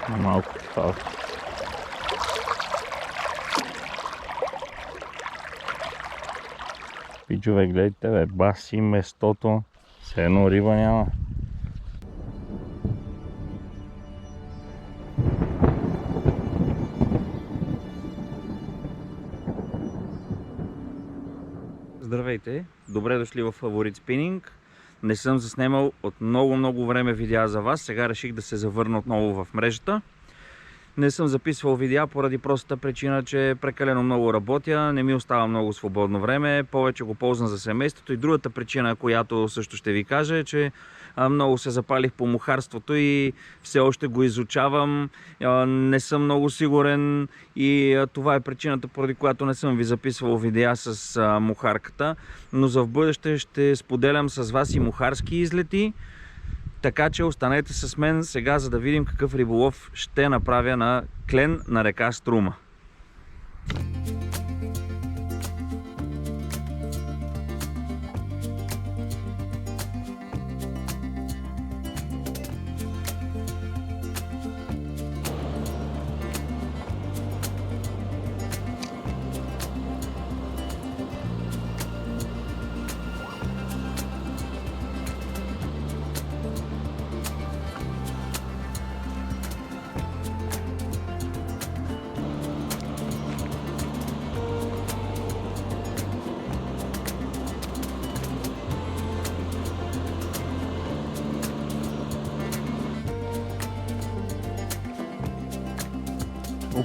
Малко кефалки. Пичове, гледайте бе, баси местото, все едно риба няма. Здравейте, добре дошли в Фаворит Спининг. Не съм заснемал от много време видеа за вас, сега реших да се завърна отново в мрежата. Не съм записвал видеа поради простата причина, че прекалено много работя, не ми остава много свободно време, повече го ползвам за семейството. И другата причина, която също ще ви кажа, е, че много се запалих по мухарството и все още го изучавам. Не съм много сигурен и това е причината, поради която не съм ви записвал видеа с мухарката. Но за в бъдеще ще споделям с вас и мухарски излети. Така че останете с мен сега, за да видим какъв риболов ще направя на клен на река Струма.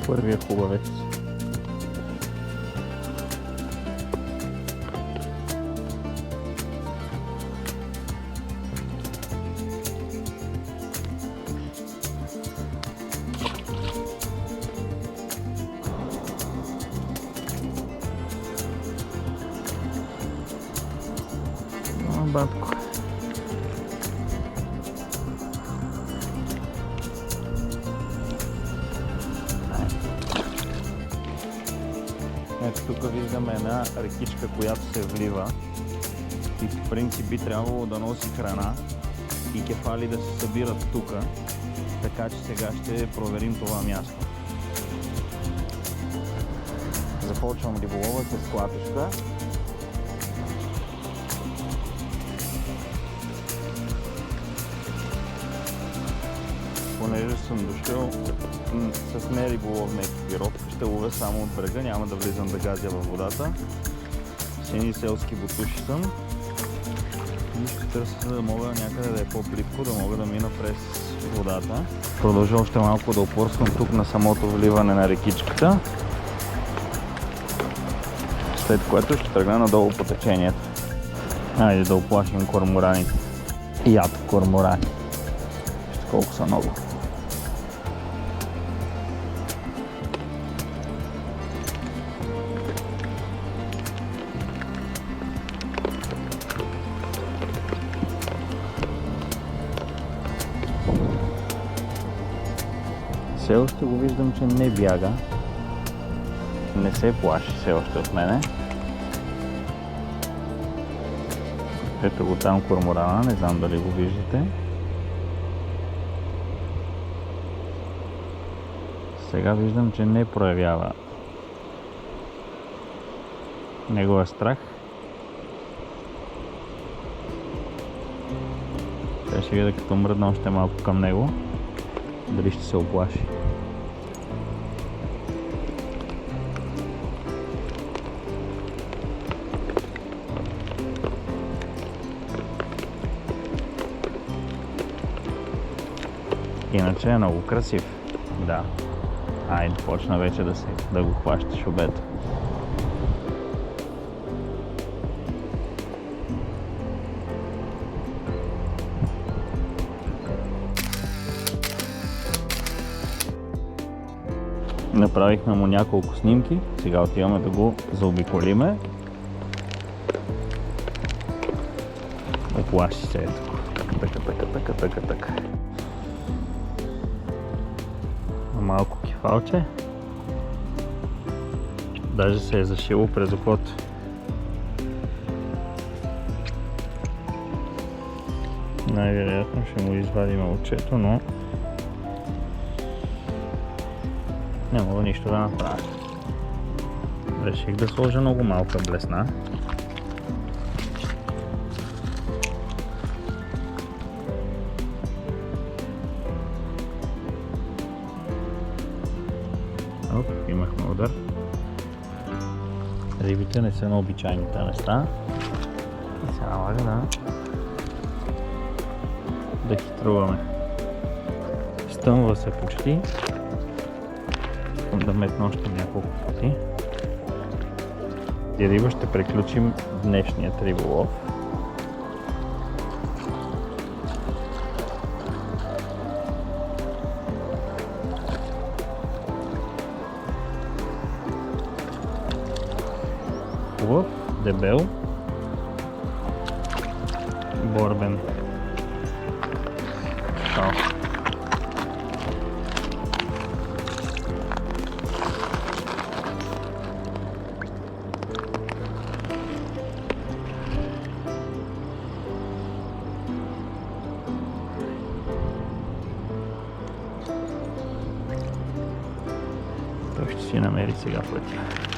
Първия хубавец. Батко. Ето тук виждаме една рекичка, която се влива и в принцип би трябвало да носи храна и кефали да се събират тук, така че сега ще проверим това място. Започвам риболова с клапишка. Понеже съм дошъл с нериболовна екипировка, ще ловя само от брега, няма да влизам да газя във водата. С едни селски бутуши съм и ще търся да мога някъде да е по-плитко, да мога да мина през водата. Продължа още малко да опорствам тук на самото вливане на рекичката, след което ще тръгна надолу по течението. Айде да оплашим кормораните. Ято корморани. Вижте колко са много. Все още го виждам, че не бяга. Не се плаши все още от мене. Ето го там корморана, не знам дали го виждате. Сега виждам, че не проявява неговия страх. Сега ще видя, като мръдна още малко към него, дали ще се оплаши. Иначе е много красив. Да. Айде, почна вече да го хващаш обед. Направихме му няколко снимки, сега отиваме да го заобиколиме. Оплаши се, ето. Така. Малко кефалче. Даже се е зашило през окото. Най-вероятно ще му извадим очето, но Не мога нищо да направя. Реших да сложа много малка блесна. Оп, имахме удар. Рибите не са на обичайните места. И се налага да хитруваме. Стъмва се почти. Искам да метна още няколко пъти. И риба ще приключим днешният риболов. Хубав, дебел, борбен. Чао. Той ще си намери сега пътя.